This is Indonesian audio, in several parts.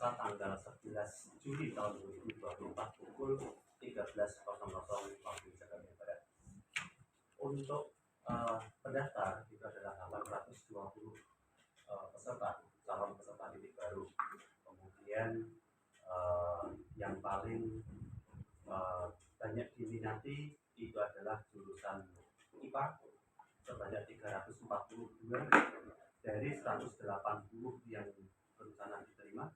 Selasa tanggal 11 Juli tahun 2024 pukul 13.00 waktu Indonesia Barat. Untuk pendaftar itu adalah 820 peserta, calon peserta didik baru. Kemudian yang paling banyak diminati itu adalah jurusan IPA sebanyak 342 dari 180 yang berencana diterima.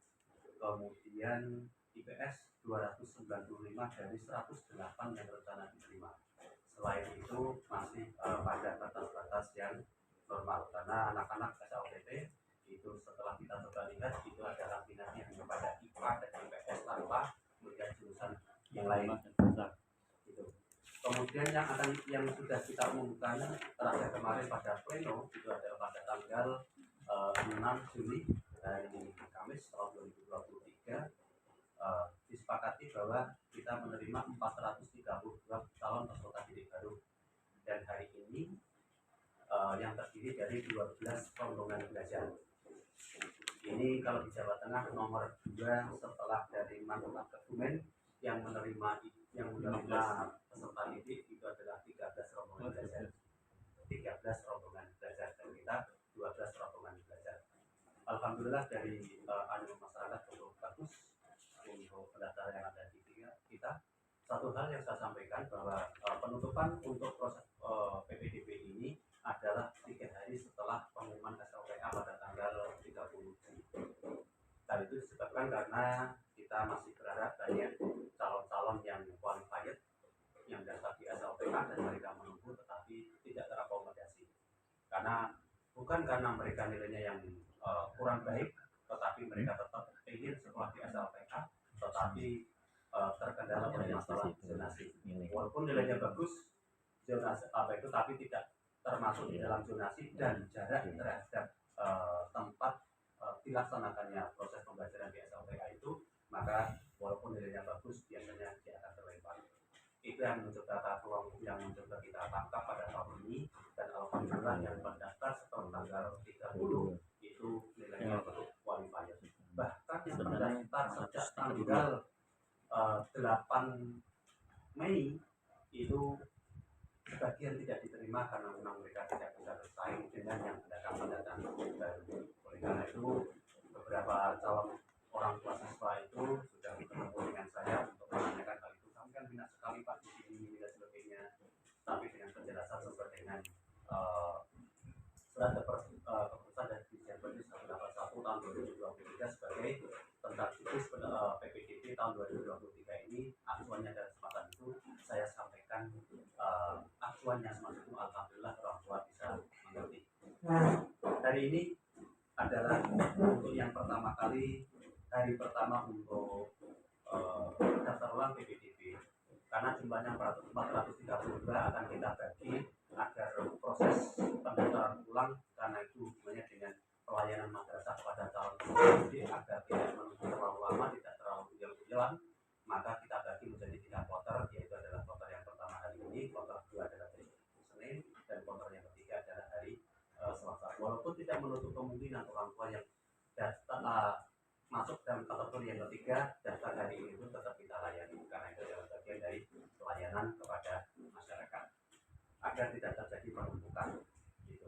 Kemudian IPS 295 dari 108 yang rencana diterima. Selain itu masih pada batas-batas yang normal, karena anak-anak SLTT itu setelah kita coba lihat itu adalah minatnya hanya pada IPA dan IPS tanpa melihat jurusan yang lain. Itu. Kemudian yang sudah kita umumkan terakhir kemarin pada pleno itu adalah pada tanggal 6 Juli hari Kamis tahun 2023 disepakati bahwa kita menerima 432 calon peserta didik baru, dan hari ini yang terdiri dari 12 rombongan belajar. Ini kalau di Jawa Tengah nomor 2 setelah dari Mantan Kebumen yang menerima peserta didik itu adalah 13 rombongan belajar. 13 rombongan belajar dan kita 12 rombongan belajar. Alhamdulillah dari masyarakat cukup bagus untuk pendaftaran yang ada di kita. Satu hal yang saya sampaikan bahwa penutupan untuk proses PPDB ini adalah 3 hari setelah pengumuman SLTA pada tanggal 30 Juli. Hal itu disebabkan karena kita masih berharap banyak calon-calon yang qualified yang daftar di SLTA dan mereka menunggu tetapi tidak terakomodasi. Bukan karena mereka nilainya yang kurang baik, tetapi mereka tetap ingin sekolah di SLTA, tetapi terkendala oleh masalah zonasi. Walaupun nilainya bagus, zonasi tapi tidak termasuk di dalam zonasi dan jarak terhadap tempat dilaksanakannya proses pembelajaran di SLTA itu, maka walaupun nilainya bagus biasanya dia akan terlempar. Itu yang mencoba kita tangkap pada tahun ini, dan alhamdulillah yang mendaftar setelah tanggal 30 itu nilainya untuk qualified. Bahkan yang mendaftar sejak tanggal 8 Mei itu sebagian tidak diterima karena memang mereka tidak bisa bersaing dengan yang pendatang baru. Oleh karena itu beberapa calon orang tua siswa itu sudah bertemu dengan saya untuk menanyakan hal itu. Kami kan minat sekali Pak di sini dan sebagainya, tapi dengan penjelasan sesuai dengan surat keputusan dari Dirjen Pendidik 181 tahun 2023 sebagai tentang siklus PPDB tahun 2023 ini. Acuannya dan kesempatan itu saya sampaikan acuannya semacam itu, alhamdulillah orang tua bisa mengerti. Hari ini adalah untuk yang pertama kali, hari pertama untuk daftar ulang PPDB, karena jumlahnya 432 akan kita bagi agar proses pendaftaran ulang, karena itu hubungannya dengan pelayanan madrasah kepada calon didik agar tidak menunggu terlalu lama, tidak terlalu ujian, maka kita bagi menjadi 3 kloter, yaitu adalah kloter yang pertama hari ini, kloter 2 adalah hari Senin, dan kloter yang ketiga adalah hari Selasa. Walaupun tidak menutup kemungkinan orang tua yang masuk dalam kategori yang ketiga daftar hari ini itu tetap kita layani, karena itu adalah bagian dari pelayanan kepada masyarakat agar tidak terjadi penumpukan gitu.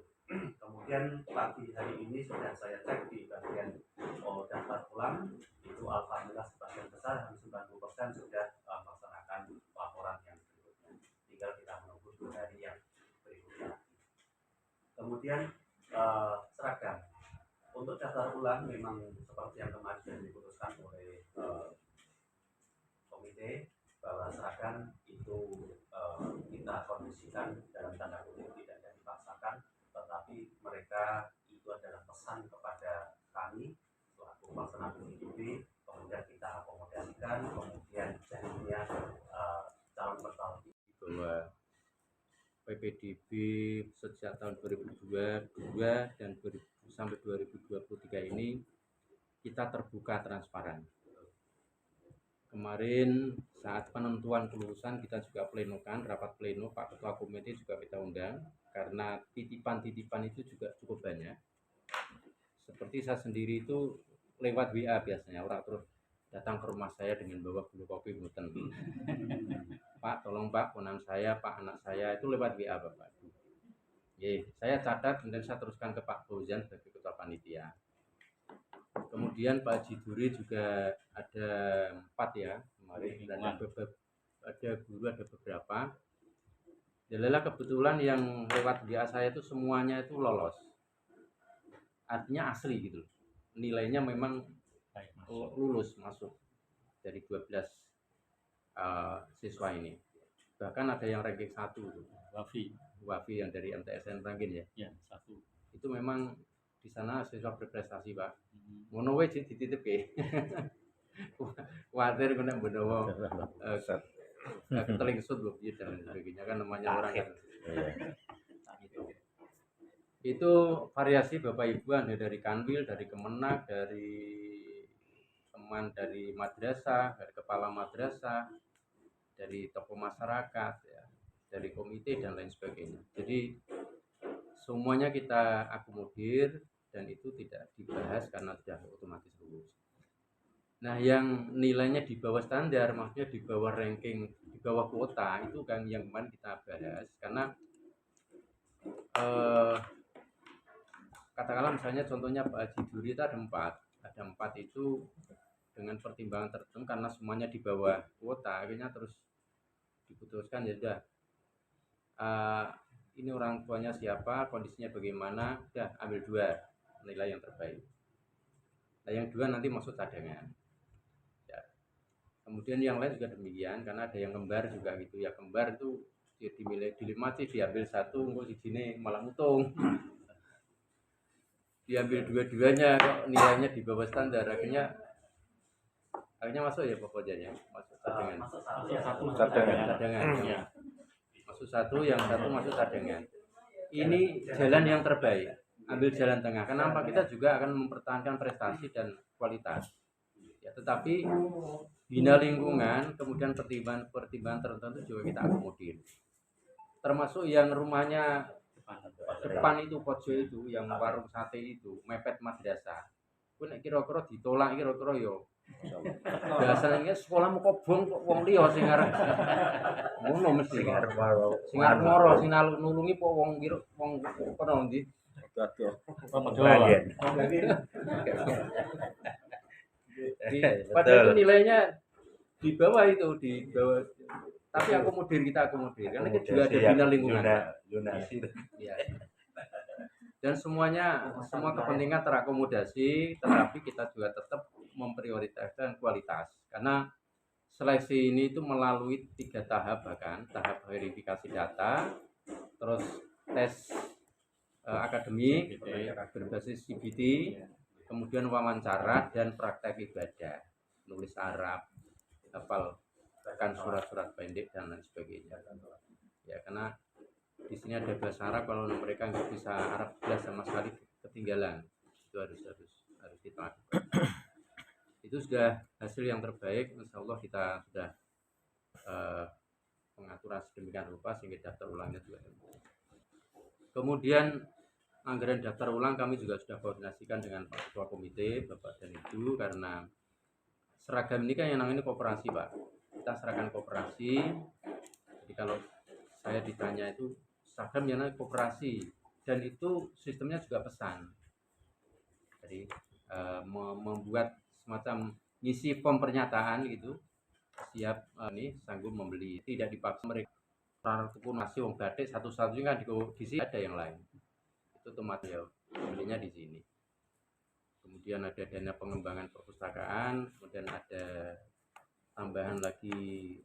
Kemudian pagi hari ini sudah saya cek di bagian daftar ulang itu alhamdulillah sebagian besar, hampir 90% sudah melaksanakan laporan yang berikutnya. Tinggal kita menunggu 2 hari yang berikutnya. Kemudian seragam. Untuk daftar ulang memang seperti yang kemarin sudah diputuskan oleh komite bahwa seragam itu kita kondisikan dalam tanda kutip tidak dipaksakan, tetapi mereka itu adalah pesan kepada kami selaku pelaksana PPDB, kemudian kita akomodasikan, kemudian jadinya calon peserta bahwa PPDB sejak tahun 2022 dan sampai 2023 ini kita terbuka transparan. Kemarin saat penentuan kelulusan kita juga plenokan, rapat pleno, Pak Ketua Komite juga kita undang, karena titipan-titipan itu juga cukup banyak. Seperti saya sendiri itu lewat WA biasanya, orang terus datang ke rumah saya dengan bawa bulu kopi muten. Pak, tolong Pak, ponan saya, Pak, anak saya itu lewat WA Bapak. Oke, saya catat kemudian saya teruskan ke Pak Fauzan sebagai ketua panitia. Kemudian Pak Haji Duri juga ada 4 ya kemarin, ada guru, ada beberapa. Jadilah kebetulan yang lewat WA saya itu semuanya itu lolos, artinya asli gitu, nilainya memang lulus masuk dari 12 siswa ini. Bahkan ada yang ranking 1 Wafi yang dari MTSN ranking ya, 1. Itu memang di sana siswa berprestasi Pak. Ngono wae dititipke. Khawatir kena benawa ketelingsut loh ya dan sebagainya kan namanya orang kan. Itu variasi Bapak Ibu ada dari Kanwil, dari Kemenak, dari teman dari madrasah, dari kepala madrasah, dari tokoh masyarakat ya, dari komite dan lain sebagainya. Jadi semuanya kita akomodir dan itu tidak dibahas karena sudah otomatis lulus. Nah, yang nilainya di bawah standar, maksudnya di bawah ranking, di bawah kuota itu kan yang kemarin kita bahas karena katakanlah misalnya contohnya Pak Haji Duri itu ada 4 itu dengan pertimbangan tertentu karena semuanya di bawah kuota akhirnya terus diputuskan ya udah ini orang tuanya siapa, kondisinya bagaimana, udah ambil 2 nilai yang terbaik. Nah yang 2 nanti masuk cadangan ya. Kemudian yang lain juga demikian karena ada yang kembar juga gitu ya, kembar itu dimilih dilimati diambil 1 untuk di sini malah mutung. Diambil 2-duanya kok nilainya di bawah standar akhirnya masuk ya pokoknya ya, masuk cadangan. Masuk cadangan. Ya. Masuk 1, yang 1 masuk cadangan. Ini jalan yang terbaik, ambil jalan tengah. Kenapa? Kita juga akan mempertahankan prestasi dan kualitas. Ya, tetapi bina lingkungan, kemudian pertimbangan tertentu juga kita akomodir. Termasuk yang rumahnya depan itu pojok itu yang warung sate itu mepet madrasah. Ku nek kira-kira ditolak kira-kira yo biasanya sekolah mau kobong kok wong liya sing arep ngono mesti sing arep moro sing nulungi kok wong kira wong kono ndi padahal itu nilainya di bawah itu di bawah tapi kita akomodir karena kita juga ada bina lingkungan ya. Dan semua kepentingan terakomodasi, tetapi kita juga tetap memprioritaskan kualitas karena seleksi ini itu melalui 3 tahap, bahkan tahap verifikasi data, terus tes akademik berbasis CBT, kemudian wawancara dan praktek ibadah, nulis Arab, hafalkan surat-surat pendek dan lain sebagainya. Ya karena di sini ada bahasa Arab, kalau mereka nggak bisa Arab jelas sama sekali ketinggalan, itu harus kita lakukan. Itu sudah hasil yang terbaik, insya Allah kita sudah pengaturan sedemikian rupa sehingga daftar ulangnya juga. Kemudian anggaran daftar ulang kami juga sudah koordinasikan dengan Pak Ketua Komite, Bapak dan Ibu, karena seragam ini kan yang namanya koperasi Pak, kita serahkan koperasi. Jadi kalau saya ditanya itu seragam yang namanya koperasi dan itu sistemnya juga pesan. Jadi membuat semacam ngisi form pernyataan gitu, siap ini sanggup membeli, tidak dipaksa mereka orang tuku nasi wong batik satu-satunya kan di sini ada yang lain, itu otomatis ya belinya di sini. Kemudian ada dana pengembangan perpustakaan, kemudian ada tambahan lagi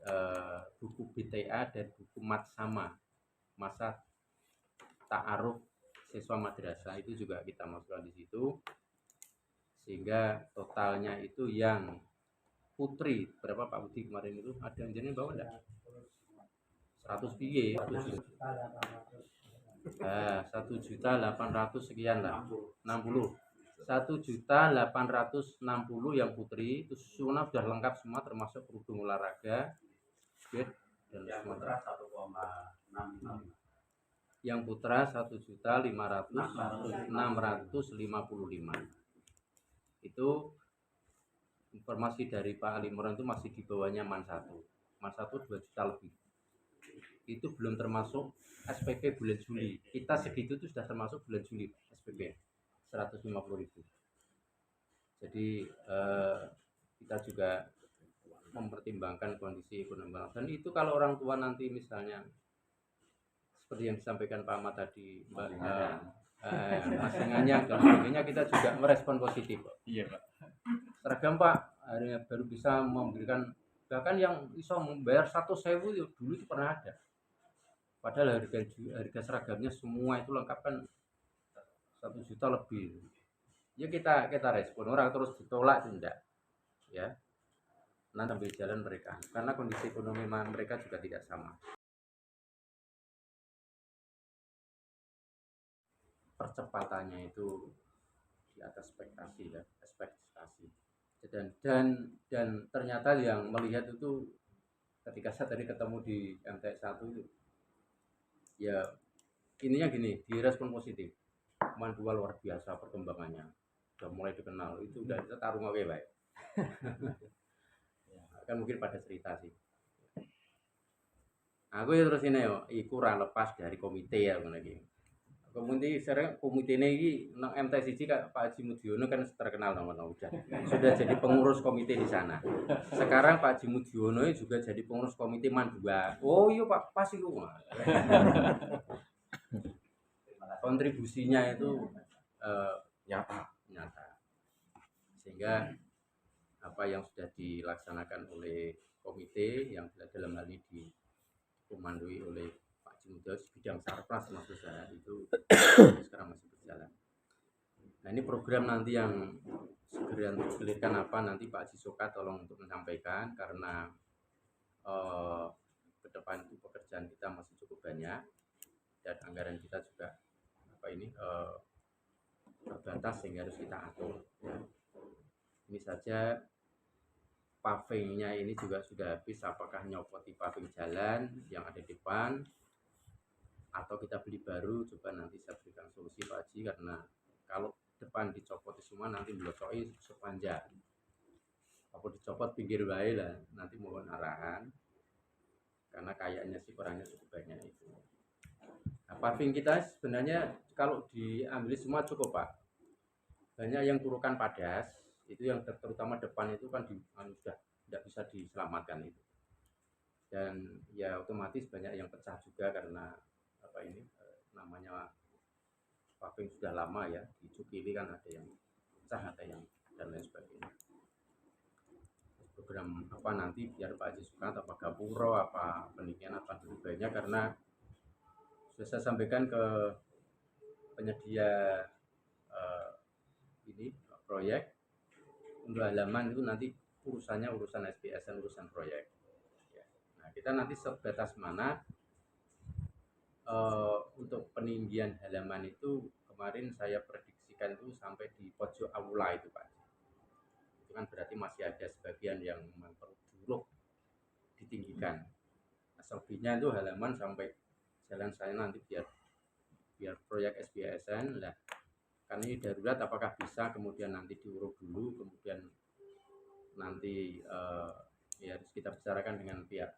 buku BTA dan buku Matsama, masa ta'aruf siswa madrasah, itu juga kita masukkan di situ, sehingga totalnya itu yang putri berapa Pak Budi kemarin itu ada yang jadi bawa enggak 100 piye 1.800.000 sekian lah 60 1.860.000 yang putri itu sudah lengkap semua termasuk kerudung olahraga skate dan semua. Yang putra 1.500.655. Itu informasi dari Pak Limoran itu masih di bawahnya MAN 1. MAN 1 2 juta lebih. Itu belum termasuk SPP bulan Juli. Kita segitu itu sudah termasuk bulan Juli SPP 150.000. Jadi kita juga mempertimbangkan kondisi ekonomi. Dan itu kalau orang tua nanti misalnya seperti yang disampaikan Pak Ahmad tadi, masingannya dan sebagainya, kita juga merespon positif. Iya Pak. Seragam Pak, akhirnya baru bisa memberikan, bahkan yang bisa membayar 100.000 dulu itu pernah ada. Padahal harga seragamnya semua itu lengkap kan 1 juta lebih. Ya kita respon, orang terus ditolak itu enggak. Ya. Nanti ambil jalan mereka, karena kondisi ekonomi mereka juga tidak sama. Percepatannya itu di atas ekspektasi ya, ekspektasi. Dan ternyata yang melihat itu ketika saya tadi ketemu di MTS 1 itu, ya ininya gini, direspon positif. MAN 2 luar biasa perkembangannya, udah mulai dikenal, itu udah kita taruh oke baik. Kan mungkin pada cerita sih. Aku ya terus ini yo, kurang lepas dari komite ya lagi. Komite ini nang MTS siji Pak Haji Mudiono kan terkenal namanya sudah jadi pengurus komite di sana. Sekarang Pak Haji Mudiono juga jadi pengurus komite MAN 2. Oh iya Pak, pas itu. Kontribusinya itu nyata. Sehingga apa yang sudah dilaksanakan oleh komite yang dalam hal ini dikomandoi oleh Pak Haji Mudiono bidang sarpras maksud saya itu sekarang masih berjalan. Nah ini program nanti yang segera digulirkan apa nanti Pak Haji Soka tolong untuk menyampaikan, karena ke depan itu pekerjaan kita masih cukup banyak dan anggaran kita juga terbatas sehingga harus kita atur ya. Ini saja pavingnya ini juga sudah habis, apakah nyopoti paving jalan yang ada di depan atau kita beli baru, coba nanti saya berikan solusi Pak Haji, karena kalau depan dicopot semua nanti melocoki sepanjang, apa dicopot pinggir bae lah, nanti mohon arahan karena kayaknya sih kurangnya cukup banyak itu. Nah, paving kita sebenarnya kalau diambil semua cukup Pak, banyak yang turukan padas itu, yang terutama depan itu kan sudah tidak bisa diselamatkan itu, dan ya otomatis banyak yang pecah juga karena namanya paving sudah lama ya, di Cukili kan ada yang pecah, ada yang dan lain sebagainya. Program apa nanti biar Pak Haji Suka atau Pak Gapuro apa penelitian apa sebagainya, karena sudah saya sampaikan ke penyedia ini proyek untuk halaman itu nanti urusan SPSN, urusan proyek ya. Nah kita nanti sebatas mana untuk peninggian halaman itu kemarin saya prediksikan itu sampai di pojok aula itu Pak. Itu kan berarti masih ada sebagian yang memang perlu ditinggikan. Nah, selebihnya itu halaman sampai jalan saya nanti biar proyek SPSN lah. Kan ini darurat, apakah bisa kemudian nanti diuruk dulu, kemudian nanti ya harus kita bicarakan dengan pihak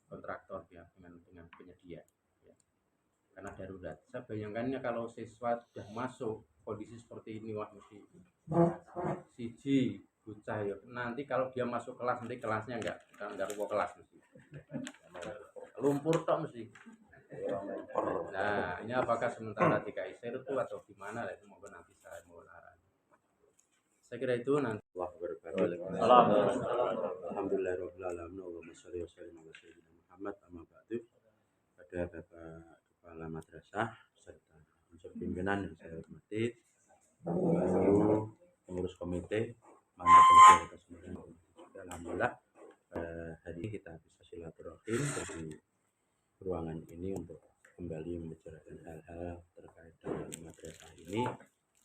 kontraktor ya, dengan penyedia. Karena darurat. Saya bayangkannya kalau siswa sudah masuk kondisi seperti ini, wah mesti siji bocah ya. Nanti kalau dia masuk kelas, nanti kelasnya enggak rupa kelas mesti. Lumpur tok mesti. Nah, ini apakah sementara DKI Sertu atau gimana lah, itu monggo nanti saya mohon arahan. Saya kira itu nanti. Alhamdulillahirabbil alamin, Allahumma shalli wa sallim ala sayyidina Muhammad. Amma ba'du. Pada Bapak Kepala Madrasah serta unsur pimpinan yang saya hormati, seluruh pengurus komite, mantan alhamdulillah hari ini kita bisa silaturahim di ruangan ini untuk kembali membicarakan hal-hal terkait dengan madrasah ini.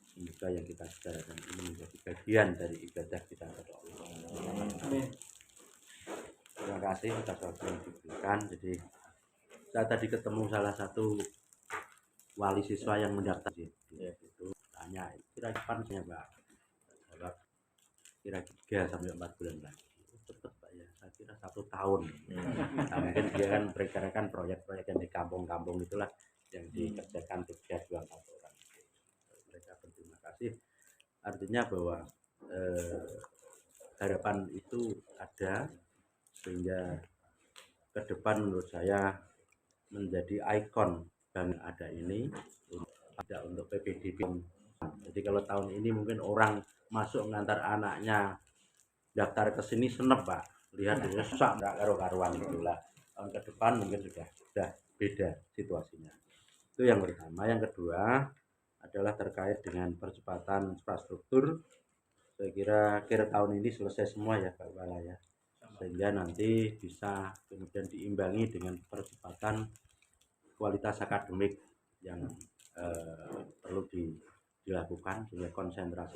Semoga yang kita bicarakan ini menjadi bagian dari ibadah kita kepada Allah. Terima kasih atas waktu yang diberikan. Jadi saya tadi ketemu salah satu wali siswa yang mendaftar itu tanya kira-kira Pak, kira 3 sampai 4 bulan lagi. Cepet Pak ya, saya kira 1 tahun. Nah, mungkin dia kan merencanakan proyek-proyek yang di kampung-kampung itulah yang dikerjakan 3-4 orang. Mereka berterima kasih. Artinya bahwa harapan itu ada, sehingga ke depan menurut saya menjadi ikon dan ada ini ada untuk PPDB. Jadi kalau tahun ini mungkin orang masuk mengantar anaknya daftar ke sini senep Pak, lihat rusak nggak karu-karuan itulah. Tahun ke depan mungkin sudah beda situasinya. Itu yang pertama. Yang kedua adalah terkait dengan percepatan infrastruktur. Saya kira akhir tahun ini selesai semua ya Pak Kepala ya, sehingga nanti bisa kemudian diimbangi dengan percepatan kualitas akademik yang perlu dilakukan, sehingga konsentrasi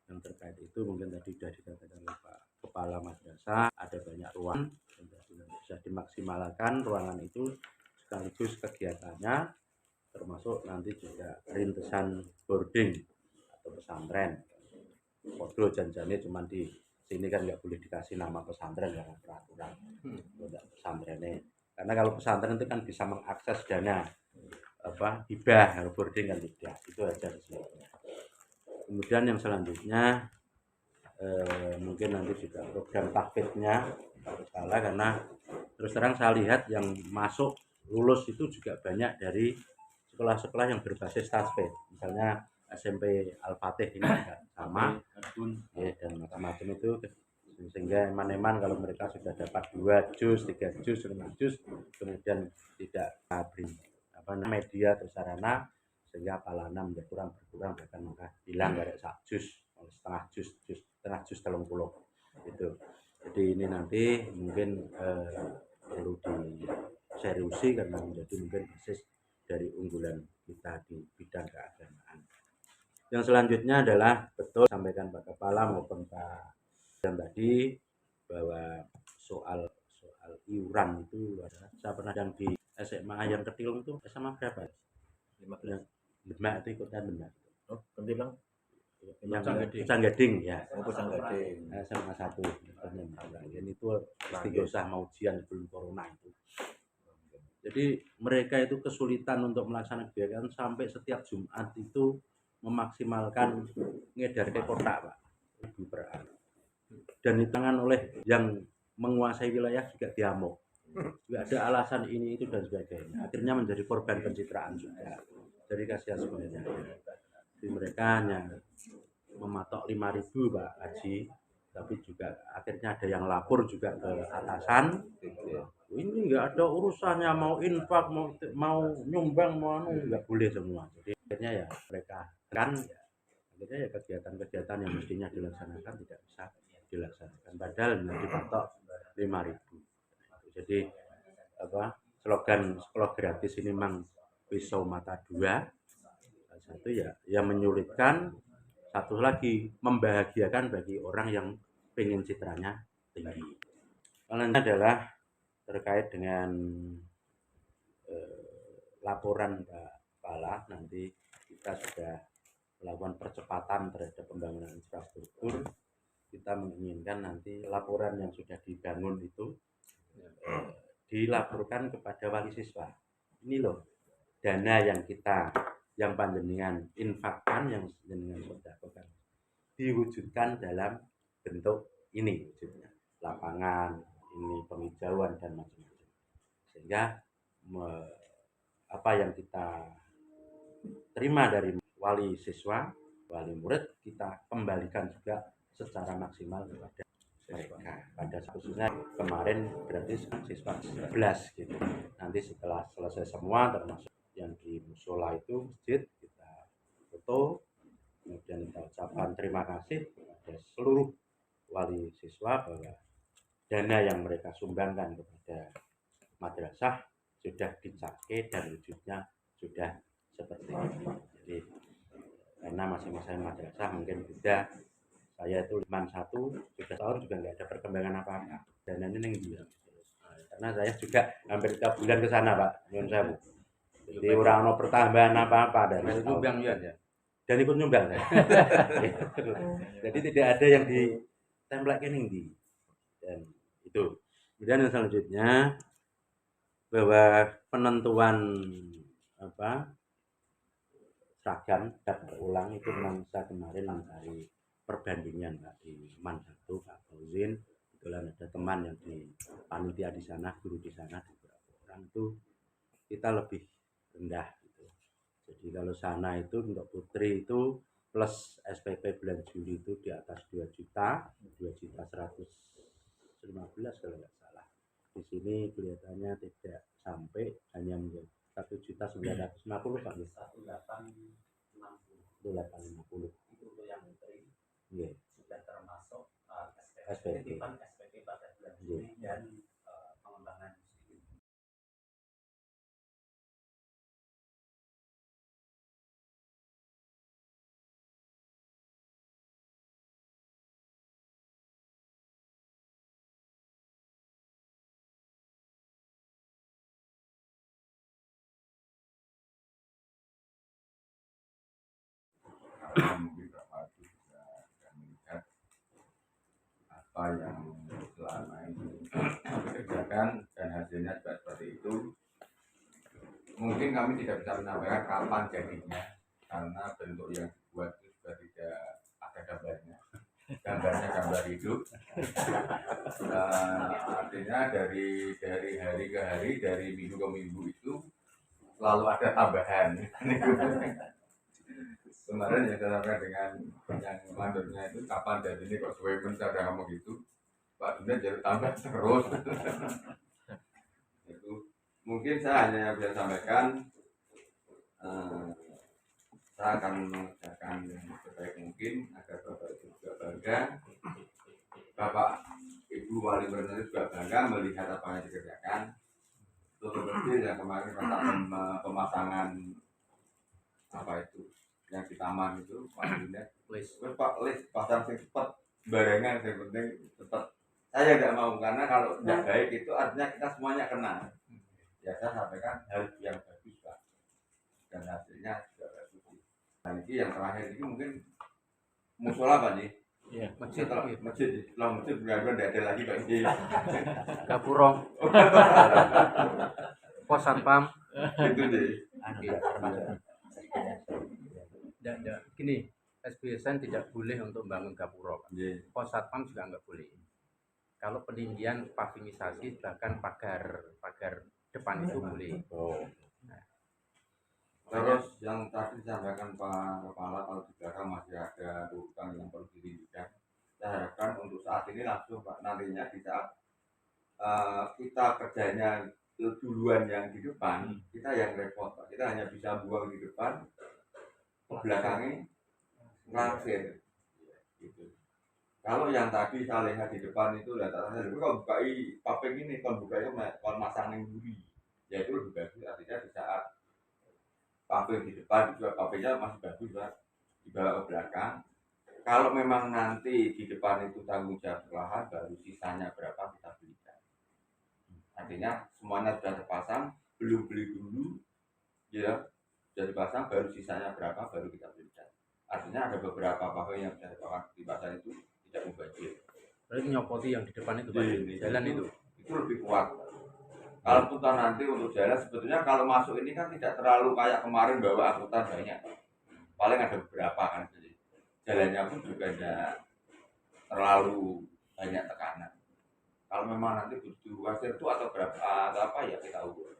yang terkait itu mungkin tadi sudah dikatakan oleh Pak Kepala Madrasah, ada banyak ruang yang bisa dimaksimalkan ruangan itu sekaligus kegiatannya, termasuk nanti juga rintisan boarding atau pesantren. Podo janjane cuma di sini kan nggak boleh dikasih nama pesantren karena peraturan untuk pesantrennya. Karena kalau pesantren itu kan bisa mengakses dana hibah, kalau boarding kan tidak. Itu aja sebetulnya. Kemudian yang selanjutnya mungkin nanti juga program tahfidnya Kepala, karena terus terang saya lihat yang masuk lulus itu juga banyak dari sekolah-sekolah yang berbasis tahfidz, misalnya SMP Al-Fatih ini juga sama ya, dan macam-macam itu, sehingga eman-eman kalau mereka sudah dapat 2 juz, 3 juz, 5 juz, kemudian tidak beri media atau sarana, sehingga hafalannya menjadi berkurang bahkan maka hilang dari 1 juz, setengah juz 30 itu. Jadi ini nanti mungkin perlu diseriusi karena menjadi mungkin basis dari unggulan kita di bidang keagamaan. Yang selanjutnya adalah betul sampaikan Pak Kepala maupun Pak yang tadi bahwa soal iuran itu ada. Saya pernah yang di SMA yang kecil itu SMA berapa? 15. Demak itu ikutan Demak. Oh, Kentilang. Yang Canggading ya. Oh, Canggading. SMA 1. Dan itu istighosah mau ujian sebelum corona itu. Jadi mereka itu kesulitan untuk melaksanakan kegiatan sampai setiap Jumat itu memaksimalkan ngedar ke kotak Pak, per hari. Dan ditangan oleh yang menguasai wilayah juga diamuk. Tidak ada alasan ini itu dan sebagainya. Akhirnya menjadi korban pencitraan juga. Jadi kasihan sebenarnya. Jadi mereka hanya mematok 5.000 Pak Haji, tapi juga akhirnya ada yang lapor juga ke atasan. Ini enggak ada urusannya mau infak, mau nyumbang, mau enggak boleh semua. Jadi akhirnya ya mereka kan ya, akhirnya ya kegiatan-kegiatan yang mestinya dilaksanakan tidak bisa dilaksanakan. Padahal dipatok 5.000. Jadi slogan sekolah gratis ini memang pisau mata dua. Satu ya menyulitkan, satu lagi membahagiakan bagi orang yang pengen citranya tinggi. Lainnya adalah terkait dengan laporan Pak Kepala, nanti kita sudah melakukan percepatan terhadap pembangunan infrastruktur. Kita menginginkan nanti laporan yang sudah dibangun itu dilaporkan kepada wali siswa. Ini loh dana yang panjenengan infakkan, yang panjenengan sedekahkan, diwujudkan dalam bentuk ini, wujudnya lapangan, ini penghijauan dan macam-macam. Sehingga apa yang kita terima dari wali siswa, wali murid, kita kembalikan juga secara maksimal kepada mereka. Pada khususnya kemarin berarti siswa 11 gitu. Nanti setelah selesai semua termasuk yang di musola itu masjid, kita foto, kemudian kita ucapkan terima kasih kepada seluruh wali siswa bahwa dana yang mereka sumbangkan kepada madrasah sudah dicake dan wujudnya sudah seperti ini. Jadi karena masing-masing madrasah mungkin beda. Saya itu liman 1 sudah tahun juga nggak ada perkembangan apa-apa. Dan ini dia. Karena saya juga hampir tiap bulan ke sana Pak, nyuwun sewu. Jadi orang no pertambahan apa-apa dari Nyumbang ya. dan ikut nyumbang saya. Jadi tidak ada yang ditemplekkan ini. Dan itu. Kemudian yang selanjutnya bahwa penentuan seragam daftar ulang itu memang saya kemarin mencari perbandingan Pak di Manado, Pak Fauzin. Kebetulan ada teman yang di panitia di sana, guru di sana, beberapa orang itu kita lebih rendah gitu. Jadi kalau sana itu untuk putri itu plus SPP bulan Juli itu di atas 2 juta 115 kalau nggak salah. Di sini kelihatannya tidak sampai, hanya menjadi 1.950 Pak. 1850 itu untuk yang menteri. Iya. Sudah termasuk SPP. SPP pada bulan Juli dan pengembangan sedikit. Mungkin Pak Fadli bisa melihat apa yang selama ini dikerjakan dan hasilnya juga seperti itu. Mungkin kami tidak bisa menyampaikan kapan jadinya karena bentuk yang dibuat itu juga tidak ada gambarnya. Gambarnya gambar hidup. Artinya dari hari ke hari, dari minggu ke minggu itu selalu ada tambahan. Kemarin yang saya sampaikan dengan yang mandornya itu kapan jadi ini kok sesuai saya ngomong gitu, Pak Dunia jadi tambah terus. Itu mungkin saya hanya bisa sampaikan, saya akan mengerjakan yang sebaik mungkin agar Bapak Ibu juga bangga, Bapak Ibu Wali Murid juga bangga melihat apa yang dikerjakan. Terlebih yang kemarin pemasangan apa itu yang di taman itu Pak Dunia, Pak list pasang sing cepat barengan, yang penting cepat. Saya tidak mau karena kalau tidak baik itu artinya kita semuanya kena. Ya saya sampaikan harus yang bagus Pak, dan hasilnya juga bagus. Nah ini yang terakhir ini mungkin musola Pak nih. Iya, masjid. Setelah masjid benar-benar tidak ada lagi Pak ini. Gapuro. Pos satpam. Itu deh. Gini, SBSN tidak boleh untuk membangun gapuro, Pak. Pos satpam juga nggak boleh. Kalau peninggian pavingisasi bahkan pagar depan itu boleh. Terus yang tadi disampaikan Pak Kepala, kalau di belakang masih ada urutan yang perlu ditinggikan, saya harapkan untuk saat ini langsung Pak, nantinya di saat kita kerjanya duluan yang di depan, kita yang repot Pak. Kita hanya bisa buang di depan, ke belakangnya langsir gitu. Kalau yang tadi saya lihat di depan itu data-data itu kalau bukai paping ini, kalau bukai kalau masang yang buri, ya itu lebih bagus. Artinya di saat paping di depan juga papingnya masih bagus Pak, dibawa ke belakang. Kalau memang nanti di depan itu tanggung jawab lahan, baru sisanya berapa kita belikan. Artinya semuanya sudah terpasang, belum beli dulu, ya sudah dipasang, baru sisanya berapa baru kita belikan. Artinya ada beberapa paping yang sudah dipasang itu tidak mubazir. Berarti nyopoti yang di depan itu Pak, jalan itu lebih kuat. Kalau kita nanti untuk jalan sebetulnya kalau masuk ini kan tidak terlalu kayak kemarin bawa angkutan banyak. Paling ada beberapa kan. Jadi jalannya pun juga tidak terlalu banyak tekanan. Kalau memang nanti butuh wasir itu atau berapa atau apa ya kita ukur.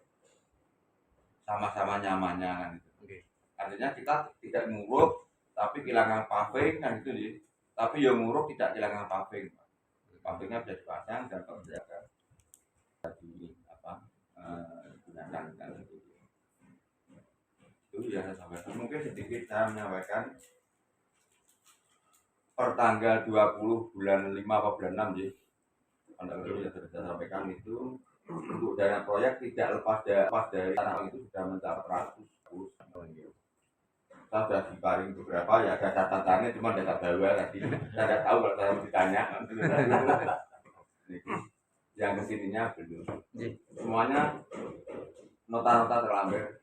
Sama-sama nyamannya kan itu. Artinya kita tidak nguruk tapi kehilangan paving kan itu sih. Tapi yang nguruk tidak kehilangan paving. Pavingnya bisa dipasang dan terjaga. Di gunakan kan itu ya saya sampaikan. Mungkin sedikit saya menyampaikan per tanggal 20 bulan 5 atau bulan 6 sih. Tanggal itu yang sudah saya sampaikan itu untuk dana proyek tidak lepas dari tanah itu sudah mencapai 110. Saya sudah diparing beberapa ya, ada catatannya cuma data bawah tadi. Saya tidak tahu kalau saya ditanya. Yang kesininya belum. Semuanya nota-nota terlambat.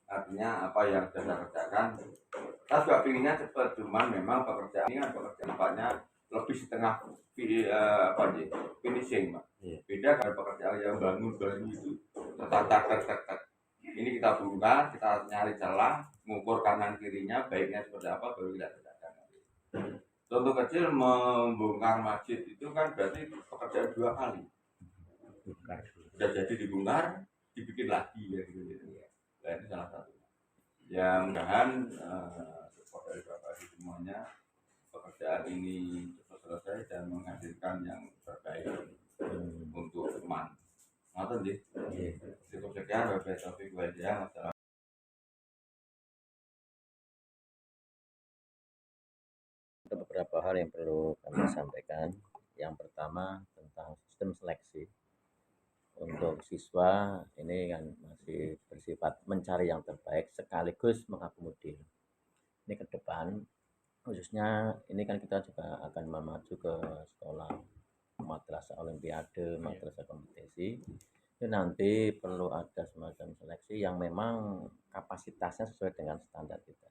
Artinya apa yang sudah saya kerjakan Kita juga pinginnya cepat, cuman memang pekerjaan ini kan pekerjaan tempatnya lebih setengah finishing, Pak. Iya. Beda dengan pekerjaan yang bangun itu tak. Ini kita bongkar, kita nyari celah, mengukur kanan kirinya, baiknya seperti apa, baru kita kerjakan. Contoh kecil membongkar masjid itu kan berarti pekerjaan 2 kali. Sudah jadi dibongkar, dibikin lagi ya gitu. Nah, itu salah satu. Ya mudah-mudahan support dari Bapak Ibu semuanya pekerjaan ini cepat selesai dan menghasilkan yang terbaik untuk teman. Ngoten nggih. Cukup sekian Bapak Taufik Walhidayah. Ada beberapa hal yang perlu kami sampaikan. Yang pertama tentang sistem seleksi. Untuk siswa ini kan masih bersifat mencari yang terbaik sekaligus mengakomodir. Ini ke depan khususnya ini kan kita juga akan memacu ke sekolah madrasah olimpiade, madrasah kompetisi. Ini nanti perlu ada semacam seleksi yang memang kapasitasnya sesuai dengan standar kita.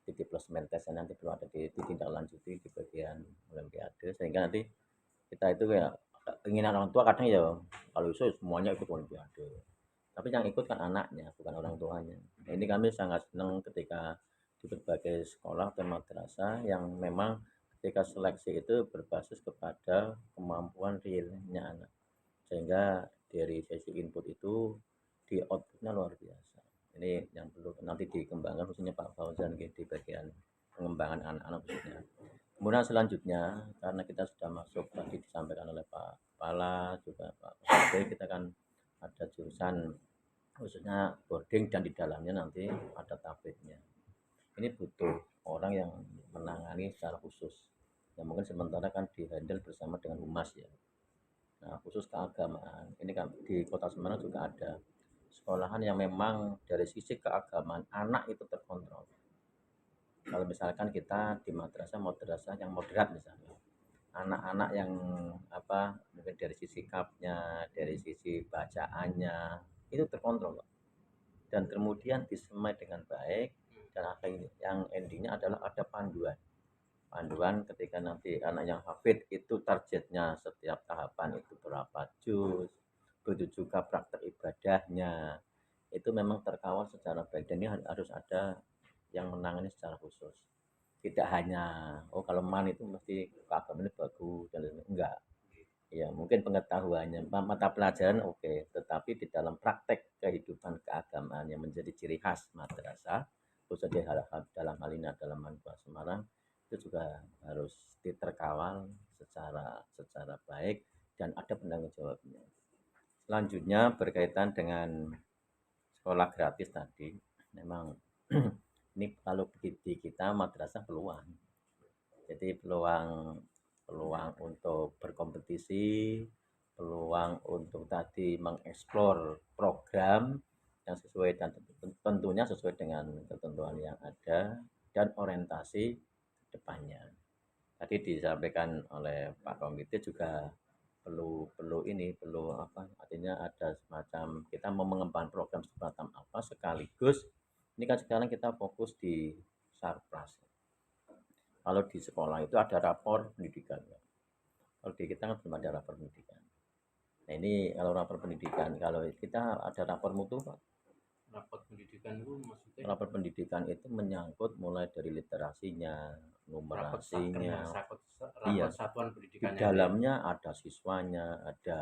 Di development testnya nanti perlu ada ditindaklanjuti di bagian olimpiade sehingga nanti kita itu kayak keinginan orang tua kadang ya kalau itu semuanya ikut olimpiade, tapi yang ikut kan anaknya bukan orang tuanya. Nah, ini kami sangat senang ketika di berbagai sekolah atau madrasah yang memang ketika seleksi itu berbasis kepada kemampuan realnya anak, sehingga dari sisi input itu di outputnya luar biasa. Ini yang perlu nanti dikembangkan khususnya Pak Fauzan di bagian pengembangan anak-anak khususnya. Kemudian selanjutnya karena kita sudah masuk tadi disampaikan oleh Pak Kepala juga Pak Presiden, kita kan ada jurusan khususnya boarding dan di dalamnya nanti ada tabletnya. Ini butuh orang yang menangani secara khusus. Yang mungkin sementara kan dihandle bersama dengan humas ya. Nah khusus keagamaan ini kan di Kota Semarang juga ada sekolahan yang memang dari sisi keagamaan anak itu terkontrol. Kalau misalkan kita di madrasah yang moderat misalnya, anak-anak yang mungkin dari sisi sikapnya, dari sisi bacaannya itu terkontrol dan kemudian disemai dengan baik, dan yang endingnya adalah ada panduan ketika nanti anak yang hafid itu targetnya setiap tahapan itu berapa juz, begitu juga praktek ibadahnya itu memang terkawal secara baik dan ini harus ada yang menangani secara khusus. Tidak hanya kalau man itu mesti keagamaan ini bagus dan enggak. Ya mungkin pengetahuannya mata pelajaran oke, tetapi di dalam praktek kehidupan keagamaan yang menjadi ciri khas madrasah khususnya dalam hal ini adalah Manhua Semarang itu juga harus diterkawal secara baik dan ada penanggung jawabnya. Selanjutnya berkaitan dengan sekolah gratis tadi, memang ini kalau di kita madrasah peluang. Jadi peluang untuk berkompetisi, peluang untuk tadi mengeksplor program yang sesuai dan tentunya sesuai dengan ketentuan yang ada dan orientasi depannya. Tadi disampaikan oleh Pak Komite juga perlu artinya ada semacam kita mau mengembangkan program semacam apa sekaligus ini kan sekarang kita fokus di sarpras. Kalau di sekolah itu ada rapor pendidikan. Kalau di kita kan belum ada rapor pendidikan. Nah ini kalau rapor pendidikan, kalau kita ada rapor mutu Pak. Rapor pendidikan itu maksudnya? Rapor pendidikan itu menyangkut mulai dari literasinya, numerasinya, rapor satuan pendidikannya. Di dalamnya ada siswanya, ada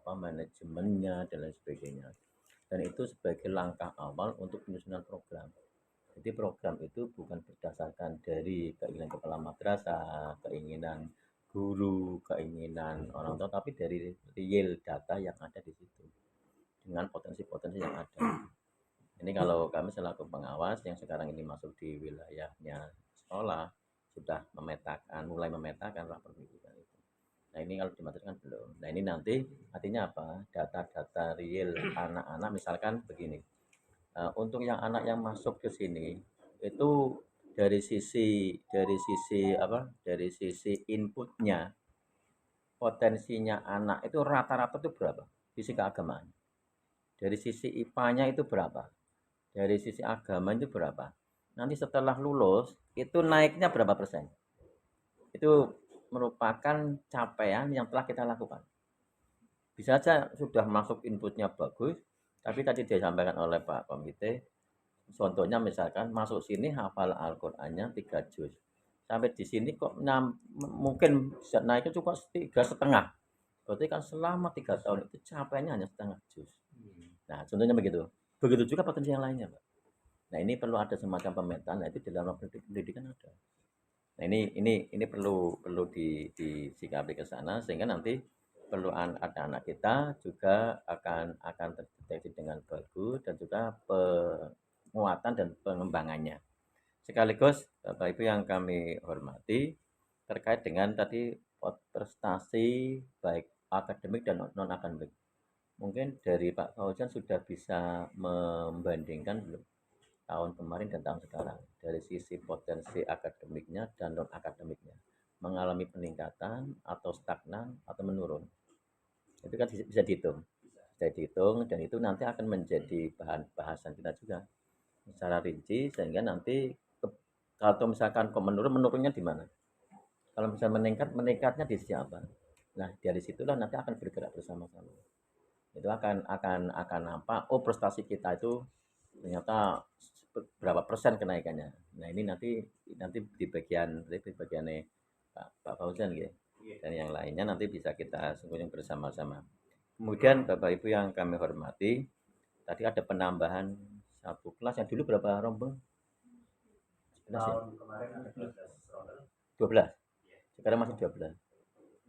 manajemennya dan lain sebagainya. Dan itu sebagai langkah awal untuk penyusunan program. Jadi program itu bukan berdasarkan dari keinginan kepala madrasah, keinginan guru, keinginan orang tua, tapi dari real data yang ada di situ dengan potensi-potensi yang ada. Ini kalau kami selaku pengawas yang sekarang ini masuk di wilayahnya sekolah sudah mulai memetakan rapor pendidikan itu. Nah ini kalau di madrasah kan belum. Nah ini nanti artinya apa? Data-data real anak-anak misalkan begini. Untuk yang anak yang masuk ke sini itu dari sisi inputnya potensinya anak itu rata-rata itu berapa? Sisi keagamaan. Dari sisi IPA-nya itu berapa? Dari sisi agama itu berapa? nanti setelah lulus itu naiknya berapa persen. Itu merupakan capaian yang telah kita lakukan. Bisa saja sudah masuk inputnya bagus, tapi tadi disampaikan oleh Pak Komite, contohnya misalkan masuk sini hafal Al-Qur'annya 3 juz. Sampai di sini kok mungkin bisa naiknya cuma 3,5. Berarti kan selama 3 tahun itu capaiannya hanya setengah juz. Nah, contohnya begitu. Begitu juga potensi yang lainnya, Pak. Nah, ini perlu ada semacam pemetaan, nah itu di dalam pendidikan ada. Nah, ini perlu disikapi ke sana sehingga nanti perlu ada anak kita juga akan terdeteksi dengan bagus dan juga penguatan dan pengembangannya. Sekaligus Bapak Ibu yang kami hormati terkait dengan tadi prestasi baik akademik dan non akademik. Mungkin dari Pak Fauzan sudah bisa membandingkan belum tahun kemarin dan tahun sekarang dari sisi potensi akademiknya dan non akademiknya mengalami peningkatan atau stagnan atau menurun, itu kan bisa dihitung dan itu nanti akan menjadi bahan bahasan kita juga secara rinci sehingga nanti kalau misalkan kok menurunnya di mana, kalau bisa meningkatnya di siapa. Nah dari situlah nanti akan bergerak bersama-sama, itu akan nampak oh prestasi kita itu ternyata berapa persen kenaikannya. Nah ini nanti di bagian Pak Fauzan gitu. Dan yang lainnya nanti bisa kita sungguhin bersama-sama. Kemudian Bapak Ibu yang kami hormati, tadi ada penambahan satu kelas yang dulu berapa rombeng? Tahun kemarin ada 12 rombeng. 12. Sekarang masih 12.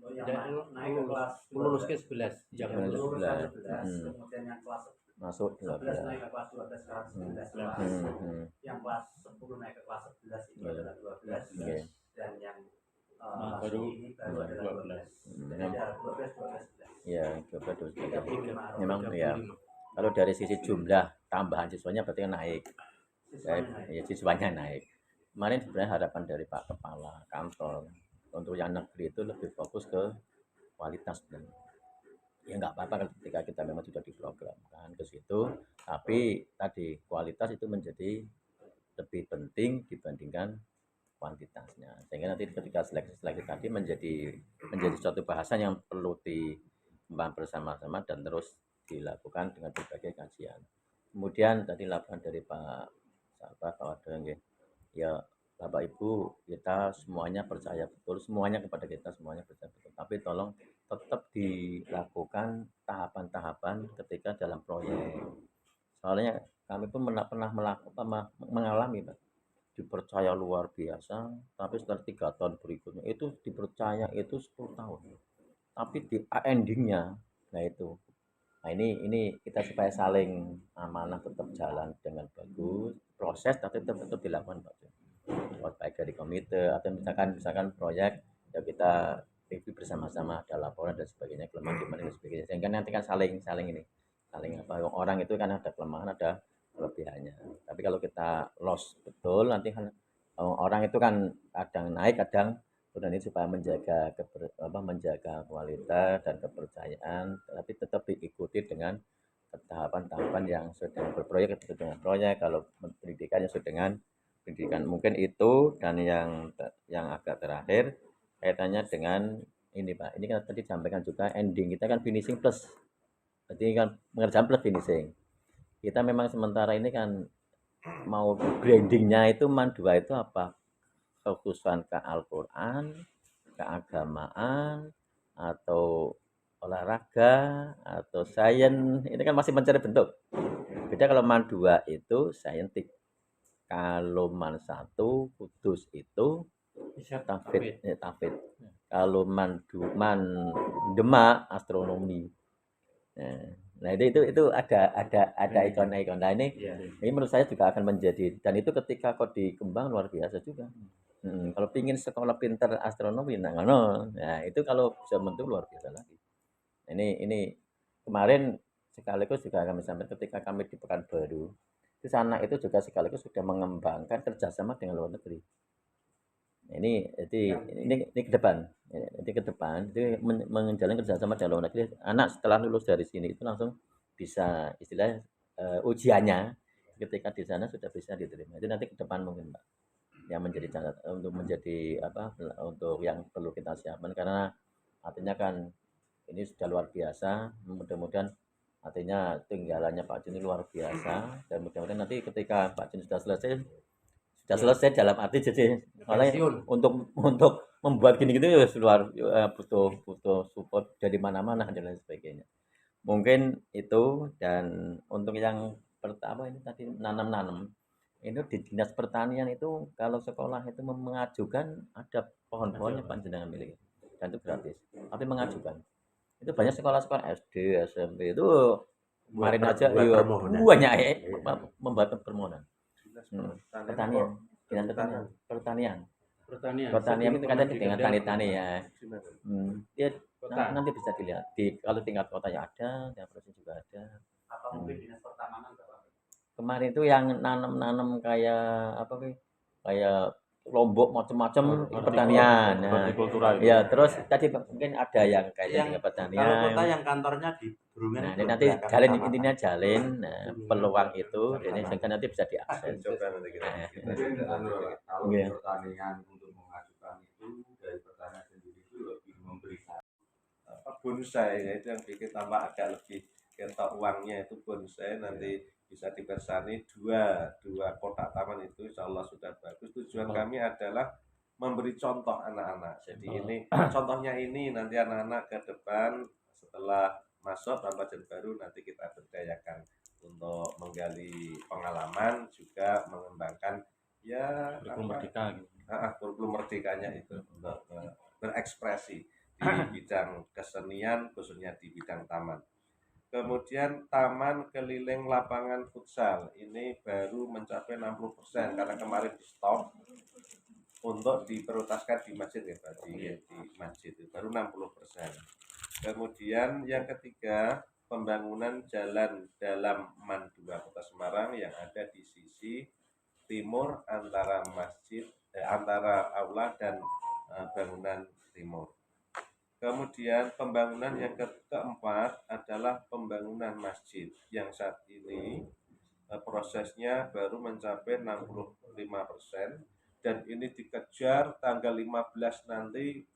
Yang naik ke kelas lulus ke 11 yang jangan lulus ke 11, 11. kemudian yang kelas Masuk 11 12. naik ke kelas 12 sekarang 19 kelas. Yang kelas 10 naik ke kelas 11 itu adalah 12. Okay. Dan yang baru ini baru adalah 12. Jadi ada 12, 12, 11. Ya, 12. Memang 35. ya. Kalau dari sisi jumlah tambahan siswanya berarti kan naik. Ya, siswanya naik. Kemarin sebenarnya harapan dari Pak Kepala Kantor untuk yang negeri itu lebih fokus ke kualitas dan ya nggak apa-apa ketika kita memang sudah diprogramkan ke situ, tapi tadi kualitas itu menjadi lebih penting dibandingkan kuantitasnya, sehingga nanti ketika seleksi tadi menjadi suatu bahasan yang perlu dikembangkan bersama-sama dan terus dilakukan dengan berbagai kajian. Kemudian tadi laporan dari Pak Wadang ya Bapak Ibu, kita semuanya percaya betul, semuanya kepada kita semuanya percaya betul, tapi tolong tetap dilakukan tahapan-tahapan ketika dalam proyek. Soalnya kami pun pernah mengalami, Pak, dipercaya luar biasa, tapi setelah 3 tahun berikutnya itu dipercaya itu 10 tahun. Tapi di endingnya, nah itu. Nah ini kita supaya saling amanah tetap jalan dengan bagus, proses tapi tetap dilakukan Pak. Baik dari komite atau misalkan proyek ya kita review bersama-sama, ada laporan dan sebagainya, kelemahan dan sebagainya, sehingga nanti kan saling apa, orang itu kan ada kelemahan ada kelebihannya, tapi kalau kita loss betul nanti kan orang itu kan kadang naik kadang turun, ini supaya menjaga kualitas dan kepercayaan, tapi tetap diikuti dengan tahapan-tahapan yang sudah berproyek dengan proyek, kalau pendidikan yang sudah dengan pendidikan. Mungkin itu, dan yang agak terakhir kaitannya dengan ini Pak, ini kan tadi disampaikan juga ending kita kan finishing plus, jadi kan pengerjaan plus finishing. Kita memang sementara ini kan mau brandingnya itu MAN 2 itu apa, fokusan ke Al-Quran, keagamaan, atau olahraga, atau sains, ini kan masih mencari bentuk. Beda kalau MAN 2 itu saintik. Kalau MAN 1 kudus itu tafid. Kalau MAN Demak astronomi. Nah itu ada ikon-ikon. Nah ini menurut saya juga akan menjadi, dan itu ketika kok dikembang luar biasa juga. Kalau pingin sekolah pintar astronomi, nah itu kalau bisa bentuk luar biasa lagi. Ini kemarin sekaligus juga kami sampaikan ketika kami di Pekanbaru, di sana itu juga sekaligus sudah mengembangkan kerjasama dengan luar negeri. Ini ke depan, itu menjalin kerjasama dengan luar negeri. Anak setelah lulus dari sini itu langsung bisa istilahnya ujiannya ketika di sana sudah bisa diterima. Itu nanti ke depan mungkin Pak yang menjadi catatan untuk menjadi apa untuk yang perlu kita siapkan, karena artinya kan ini sudah luar biasa. Mudah-mudahan artinya tinggalannya Pak Jun ini luar biasa, dan mudah-mudahan nanti ketika Pak Jun sudah selesai dalam arti jadi malah untuk membuat gini gitu ya butuh support dari mana-mana dan lain sebagainya. Mungkin itu. Dan untuk yang pertama ini tadi nanam itu di dinas pertanian itu kalau sekolah itu mengajukan ada pohon-pohonnya panjenengan miliki dan itu gratis, tapi mengajukan itu banyak sekolah-sekolah SD SMP itu kemarin aja banyak membuat permohonan. Pertanian itu katanya dengan tani ya. Dia nanti bisa dilihat kalau tingkat kotanya ada, tingkat provinsi juga ada. Apa mungkin dinas pertamanan Bapak? Kemarin itu yang nanam kayak apa kayak lombok macam-macam pertanian. Ya, terus tadi mungkin ada yang kaitan dengan pertanian. Kalau kota yang kantornya di Brungan. Nah, nanti jalin intinya peluang itu, jadi sehingga nanti bisa diakses. Coba nanti kita. Kalau pertanian untuk mengajukan itu dari pertanian sendiri itu lebih memberi bonsai, itu yang bikin tambah agak lebih ketok uangnya itu bonsai. Nanti bisa dibersani dua kotak taman itu insya Allah sudah bagus. Tujuan kami adalah memberi contoh anak-anak. Jadi ini contohnya ini nanti anak-anak ke depan setelah masuk tanpa baru nanti kita berdayakan untuk menggali pengalaman, juga mengembangkan ya kurikulum merdekanya itu untuk berekspresi di bidang kesenian, khususnya di bidang taman. Kemudian taman keliling lapangan futsal ini baru mencapai 60% karena kemarin di stop untuk diprioritaskan di masjid ya Pak, di masjid itu baru 60%. Kemudian yang ketiga, pembangunan jalan dalam MAN 2 Kota Semarang yang ada di sisi timur antara antara aula dan bangunan timur. Kemudian pembangunan yang keempat adalah pembangunan masjid yang saat ini prosesnya baru mencapai 65% dan ini dikejar tanggal 15 nanti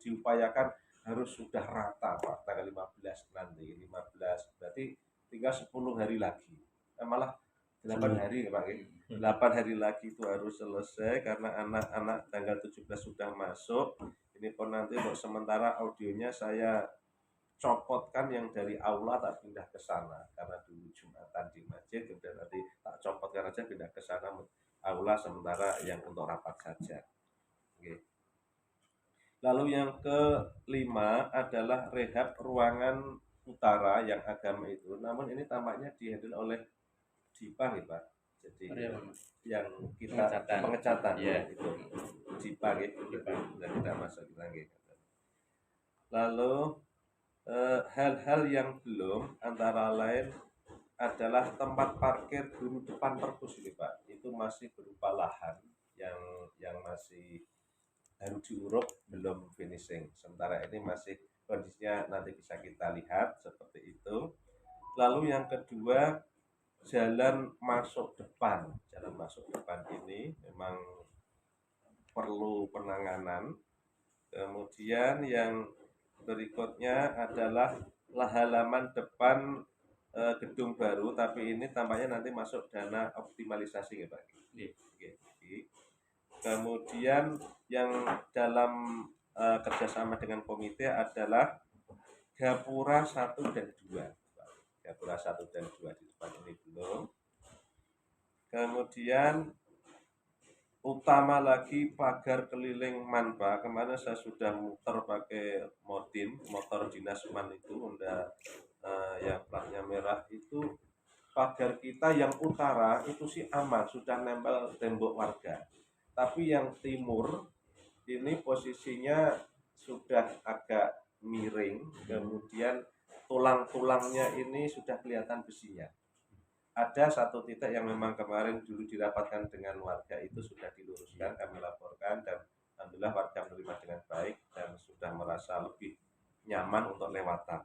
diupayakan harus sudah rata Pak, tanggal 15 nanti. 15 berarti tinggal 10 hari lagi. Malah 8 hari Pak. 8 hari lagi itu harus selesai karena anak-anak tanggal 17 sudah masuk. Ini pun nanti untuk sementara audionya saya copotkan yang dari aula tak pindah ke sana karena dulu Jumatan di masjid, kemudian nanti tak copotkan aja pindah ke sana aula sementara yang untuk rapat saja. Oke. Lalu yang kelima adalah rehab ruangan utara yang agama itu, namun ini tampaknya dihandle oleh Dipa nih Pak. Jadi yang kita pengecatan ya itu Dipa gitu, dan tidak masuk lagi. Lalu hal-hal yang belum antara lain adalah tempat parkir guru depan perpus ini Pak, itu masih berupa lahan yang masih harus diuruk, belum finishing. Sementara ini masih kondisinya nanti bisa kita lihat seperti itu. Lalu yang kedua, jalan masuk depan ini memang perlu penanganan. Kemudian yang berikutnya adalah halaman depan gedung baru, tapi ini tampaknya nanti masuk dana optimalisasi ya Pak. Kemudian yang dalam kerjasama dengan komite adalah Gapura 1 dan 2. Gapura 1 dan 2 di depan ini belum. Kemudian utama lagi pagar keliling MAN Pak. Kemarin saya sudah muter pakai motor dinas MAN itu, Honda yang platnya merah itu. Pagar kita yang utara itu sih aman, sudah nempel tembok warga. Tapi yang timur ini posisinya sudah agak miring, kemudian tulang-tulangnya ini sudah kelihatan besinya. Ada satu titik yang memang kemarin dulu dirapatkan dengan warga itu sudah diluruskan, kami laporkan, dan alhamdulillah warga menerima dengan baik dan sudah merasa lebih nyaman untuk lewatan.